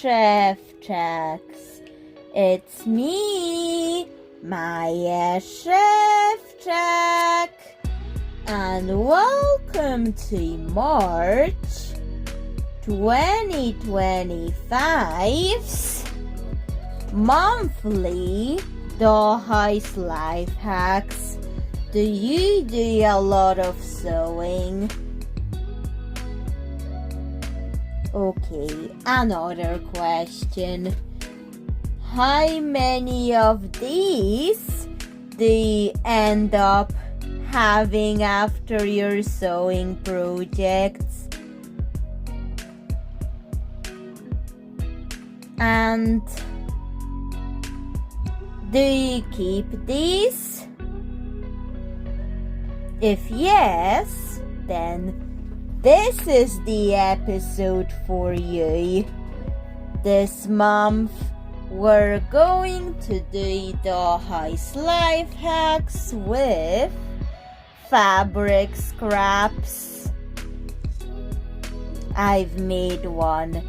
Szewczak. It's me, Maja Szewczak, and welcome to March 2025's Monthly Dollhouse Lifehacks. Do you do a lot of sewing? Okay, another question. How many of these do you end up having after your sewing projects? And do you keep these? If yes, then this is the episode for you. This month, we're going to do dollhouse life hacks with fabric scraps. I've made one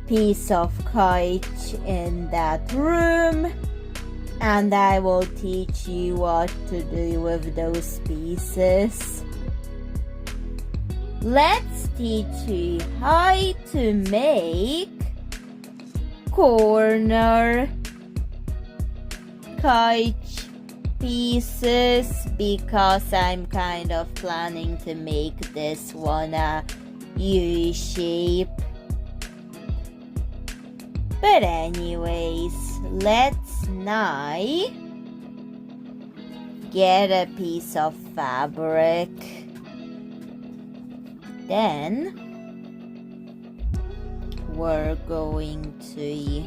piece of couch in that room, and I will teach you what to do with those pieces. Let's teach you how to make corner couch pieces, because I'm kind of planning to make this one a U shape. But anyways, let's now get a piece of fabric. Then we're going to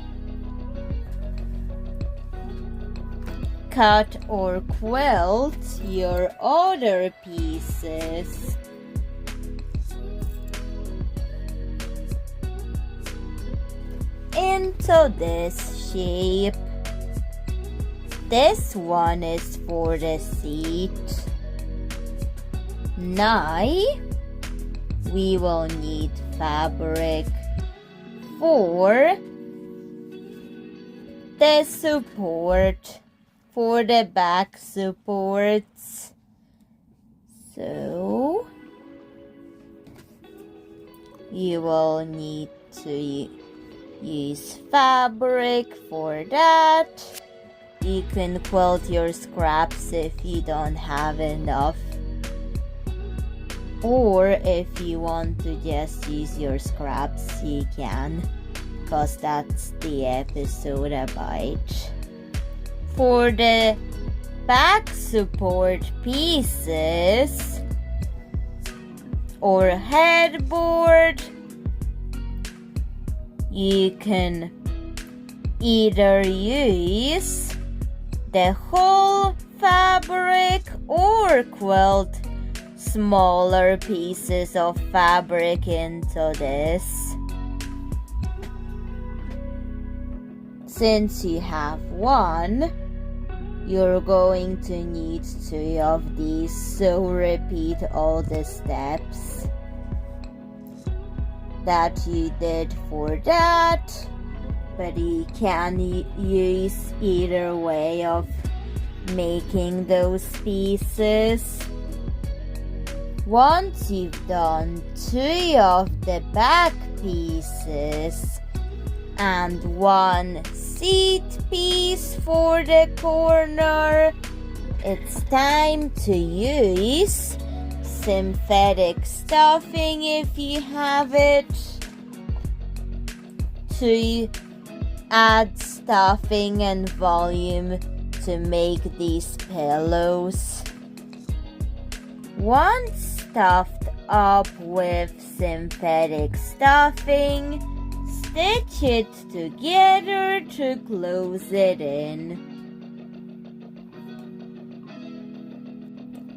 cut or quilt your other pieces. Into this shape. This one is for the seat. Now we will need fabric for the support, for the back supports. So you will need to use fabric for that. You can quilt your scraps if you don't have enough, or if you want to just use your scraps, you can, because that's the episode about. For the back support pieces or headboard, you can either use the whole fabric or quilt smaller pieces of fabric into this. Since you have one, you're going to need 2 of these, so repeat all the steps that you did for that, but you can use either way of making those pieces. Once you've done 2 of the back pieces and 1 seat piece for the corner, it's time to use synthetic stuffing if you have it, to add stuffing and volume to make these pillows. Once stuffed up with synthetic stuffing, stitch it together to close it in.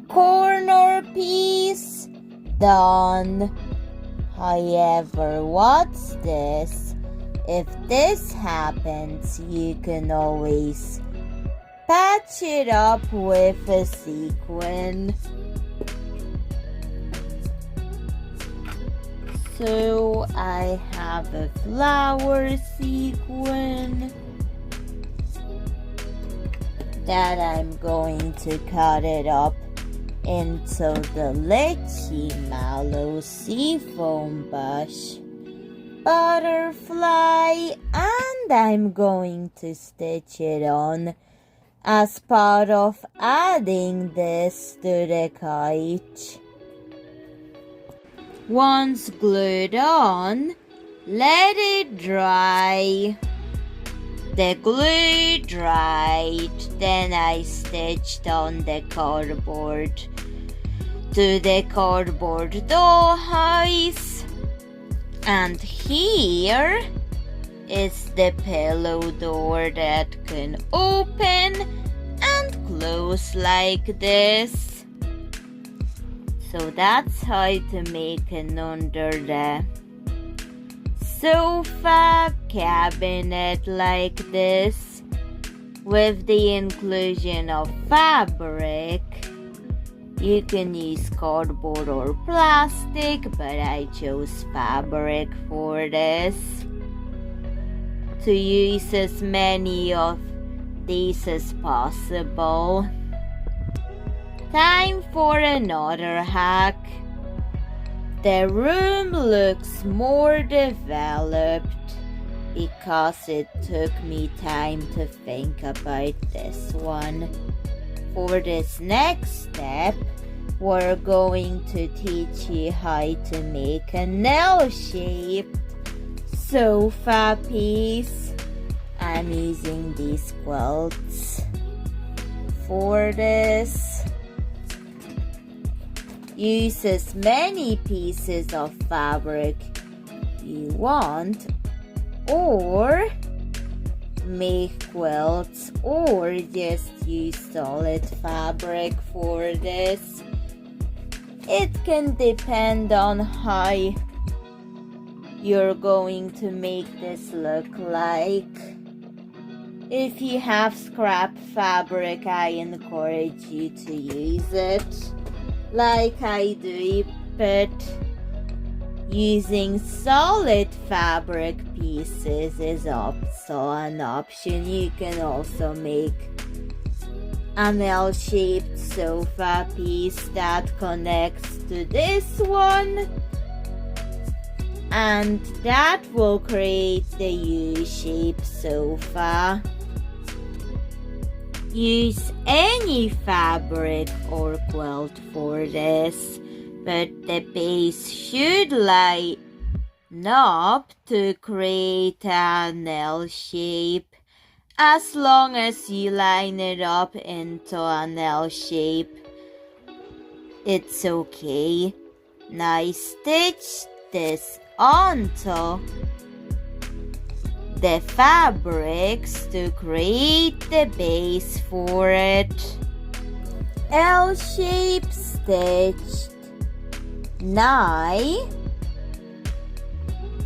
Corner piece done. However, what's this? If this happens, you can always patch it up with a sequin. So I have a flower sequin that I'm going to cut it up into the Litchi Mallow Seafoam Bush butterfly, and I'm going to stitch it on as part of adding this to the kite. Once glued on, let it dry. The glue dried, then I stitched on the cardboard to the cardboard dollhouse. And here is the pillow door that can open and close like this. So that's how to make an under the sofa cabinet like this with the inclusion of fabric. You can use cardboard or plastic, but I chose fabric for this. To use as many of these as possible. Time for another hack. The room looks more developed because it took me time to think about this one. For this next step, we're going to teach you how to make an L-shaped sofa piece. I'm using these quilts for this. Use as many pieces of fabric you want, or make quilts, or just use solid fabric for this. It can depend on how you're going to make this look like. If you have scrap fabric, I encourage you to use it like I do, but using solid fabric pieces is also an option. You can also make an L-shaped sofa piece that connects to this one, and that will create the U-shaped sofa. Use any fabric or quilt for this, but the base should line up to create an L shape. As long as you line it up into an L shape, it's okay. Now stitch this onto the fabrics to create the base for it. L-shape stitched. Now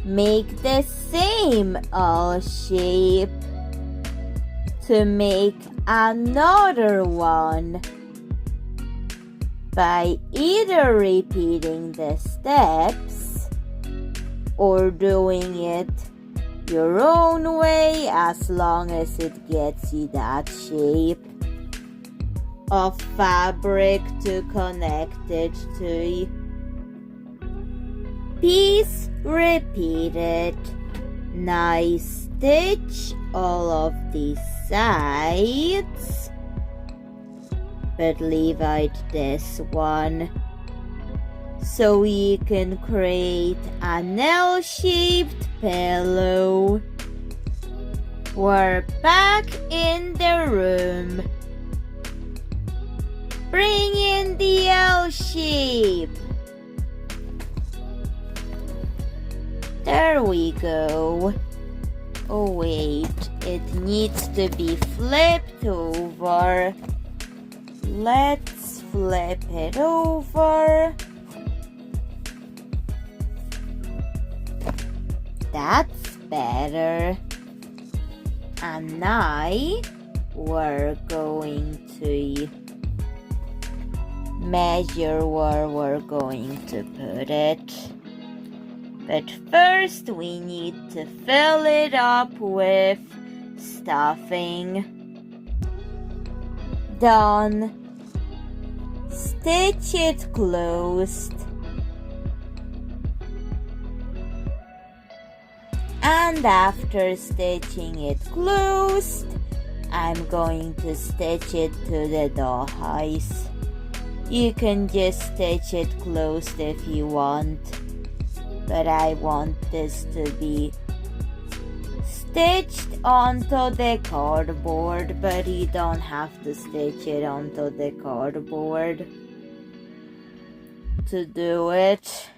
make the same L shape to make another one by either repeating the steps or doing it your own way, as long as it gets you that shape of fabric to connect it to. Piece repeated. Now stitch all of these sides, but leave out this one so you can create an L-shaped pillow. We're back in the room. Bring in the L shape. There we go. Oh wait, it needs to be flipped over. Let's flip it over. That's better. And now we're going to measure where we're going to put it. But first we need to fill it up with stuffing. Done. Stitch it closed. And after stitching it closed, I'm going to stitch it to the dollhouse. You can just stitch it closed if you want, but I want this to be stitched onto the cardboard, but you don't have to stitch it onto the cardboard to do it.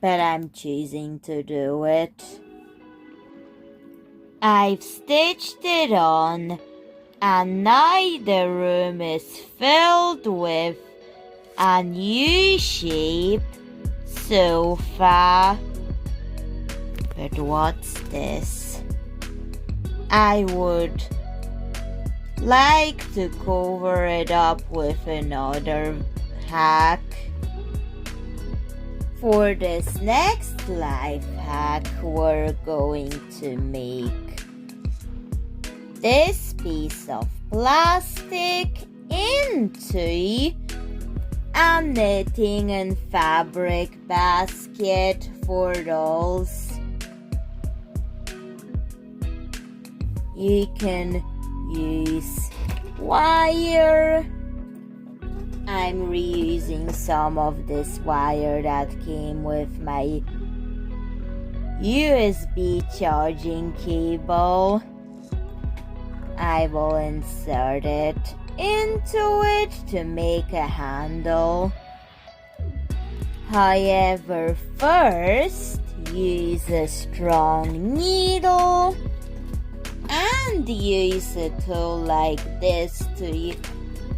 But I'm choosing to do it. I've stitched it on, and now the room is filled with a U-shaped sofa. But what's this? I would like to cover it up with another hack. For this next life hack, we're going to make this piece of plastic into a knitting and fabric basket for dolls. You can use wire. I'm reusing some of this wire that came with my USB charging cable. I will insert it into it to make a handle. However, first use a strong needle and use a tool like this to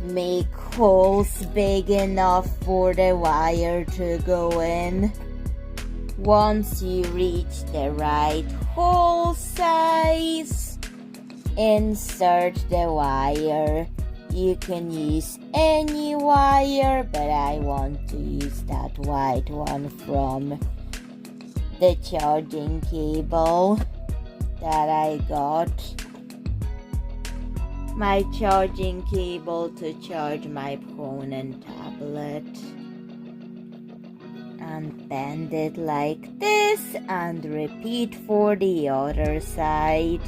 make holes big enough for the wire to go in. Once you reach the right hole size, insert the wire. You can use any wire, but I want to use that white one from the charging cable that I got. My charging cable to charge my phone and tablet. And bend it like this and repeat for the other side.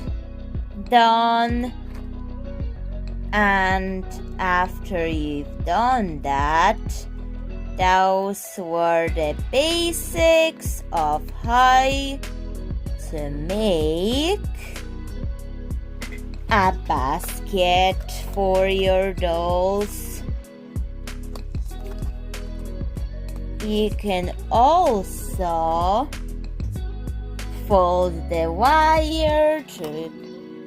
Done. And after you've done that, those were the basics of how to make a basket for your dolls. You can also fold the wire to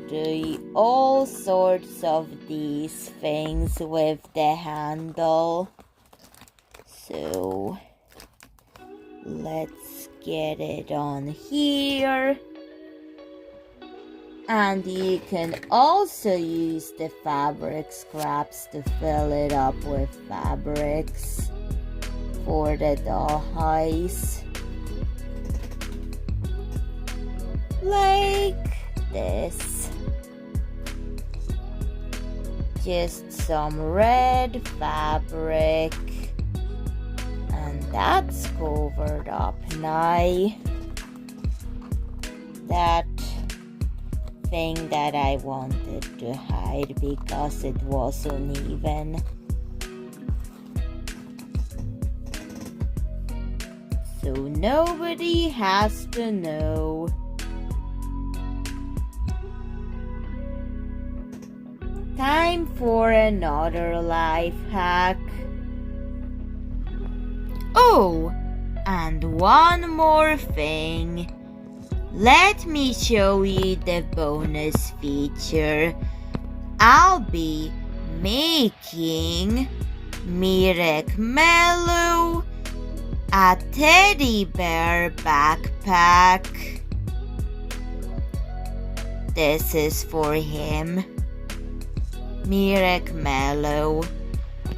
do all sorts of these things with the handle. So let's get it on here. And you can also use the fabric scraps to fill it up with fabrics for the dollhouse. Like this. Just some red fabric. And that's covered up now. That thing that I wanted to hide because it was uneven. So nobody has to know. Time for another life hack. Oh, and one more thing. Let me show you the bonus feature. I'll be making Mirek Mellow a teddy bear backpack. This is for him. Mirek Mellow.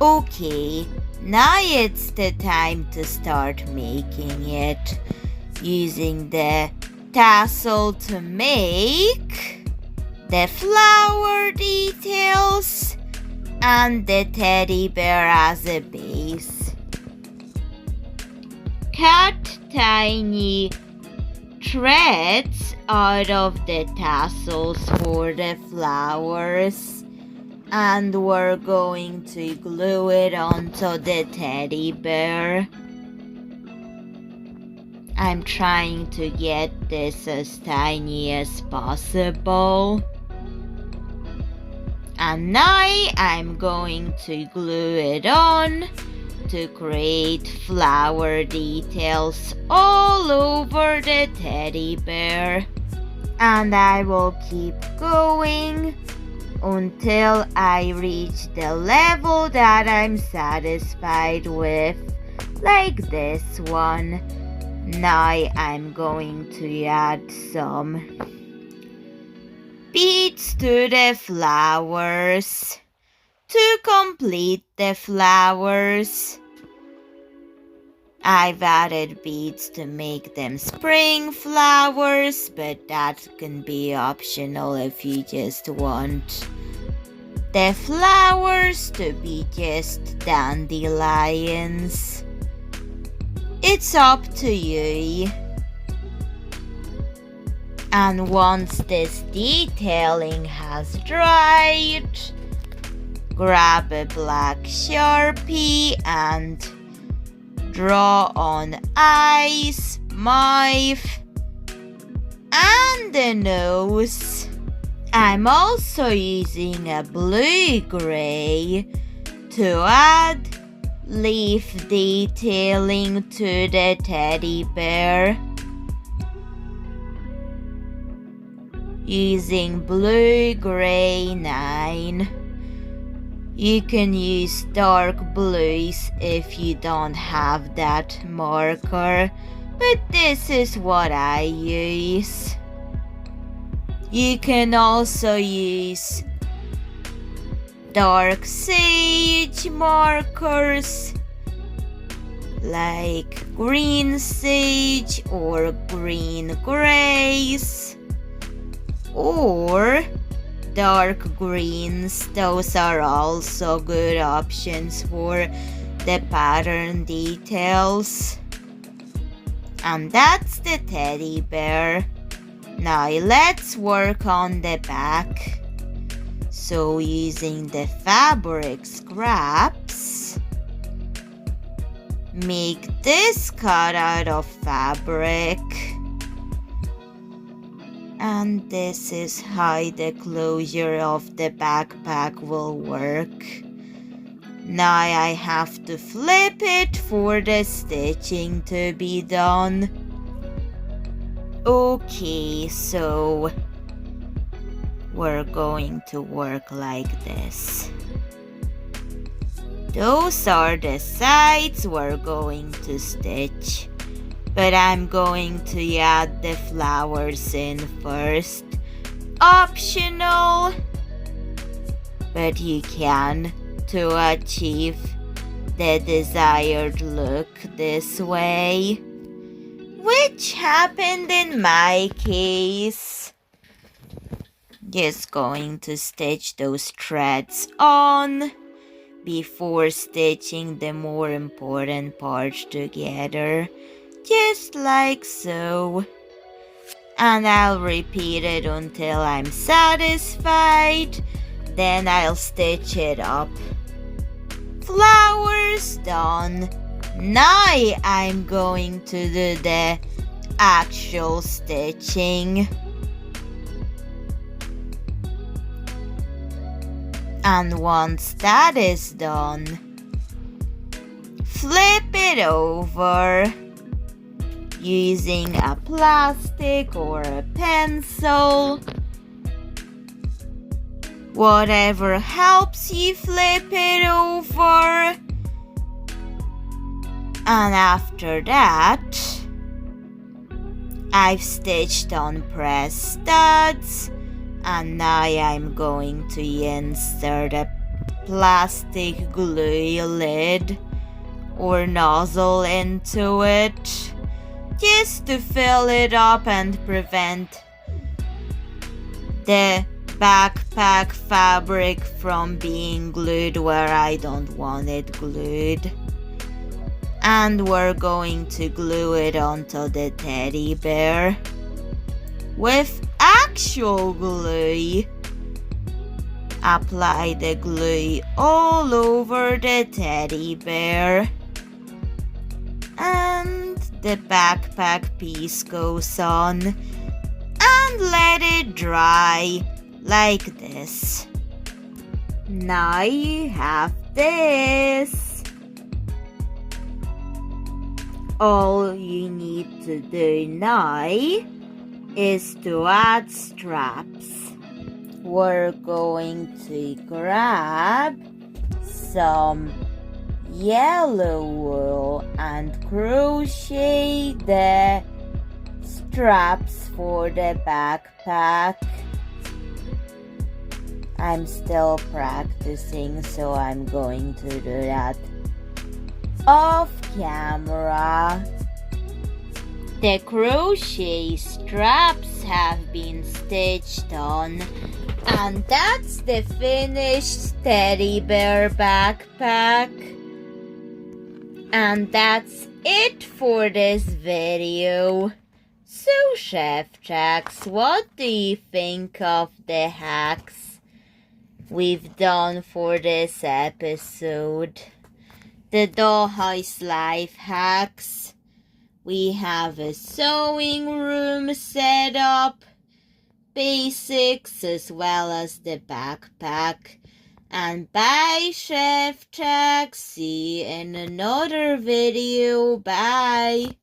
Okay, Now it's the time to start making it, using the tassel to make the flower details and the teddy bear as a base. Cut tiny threads out of the tassels for the flowers, and we're going to glue it onto the teddy bear. I'm trying to get this as tiny as possible. And now I'm going to glue it on to create flower details all over the teddy bear. And I will keep going until I reach the level that I'm satisfied with, like this one. Now I'm going to add some beads to the flowers to complete the flowers. I've added beads to make them spring flowers, but that can be optional if you just want the flowers to be just dandelions. It's up to you. And once this detailing has dried, grab a black Sharpie and draw on eyes, mouth, and the nose. I'm also using a blue-gray to add leaf detailing to the teddy bear. Using blue-gray 9. You can use dark blues if you don't have that marker, but this is what I use. You can also use dark sage markers like green sage or green grays, or dark greens. Those are also good options for the pattern details. And that's the teddy bear. Now let's work on the back. So using the fabric scraps, make this cutout of fabric. And this is how the closure of the backpack will work. Now I have to flip it for the stitching to be done. Okay, so we're going to work like this. Those are the sides we're going to stitch. But I'm going to add the flowers in first. Optional, but you can to achieve the desired look this way, which happened in my case. Just going to stitch those threads on before stitching the more important parts together. Just like so. And I'll repeat it until I'm satisfied. Then I'll stitch it up. Flowers done. Now I'm going to do the actual stitching. And once that is done, flip it over using a plastic or a pencil. Whatever helps you flip it over. And after that, I've stitched on press studs, and now I'm going to insert a plastic glue lid or nozzle into it, just to fill it up and prevent the backpack fabric from being glued where I don't want it glued. And we're going to glue it onto the teddy bear with actual glue. Apply the glue all over the teddy bear. And the backpack piece goes on. And let it dry like this. Now you have this. All you need to do now is to add straps. We're going to grab some yellow wool and crochet the straps for the backpack. I'm still practicing, so I'm going to do that off camera. The crochet straps have been stitched on, and that's the finished teddy bear backpack. And that's it for this video. So Szewczaks, what do you think of the hacks we've done for this episode? The dollhouse life hacks. We have a sewing room set up, basics as well as the backpack. And bye Szewczak, see you in another video, bye.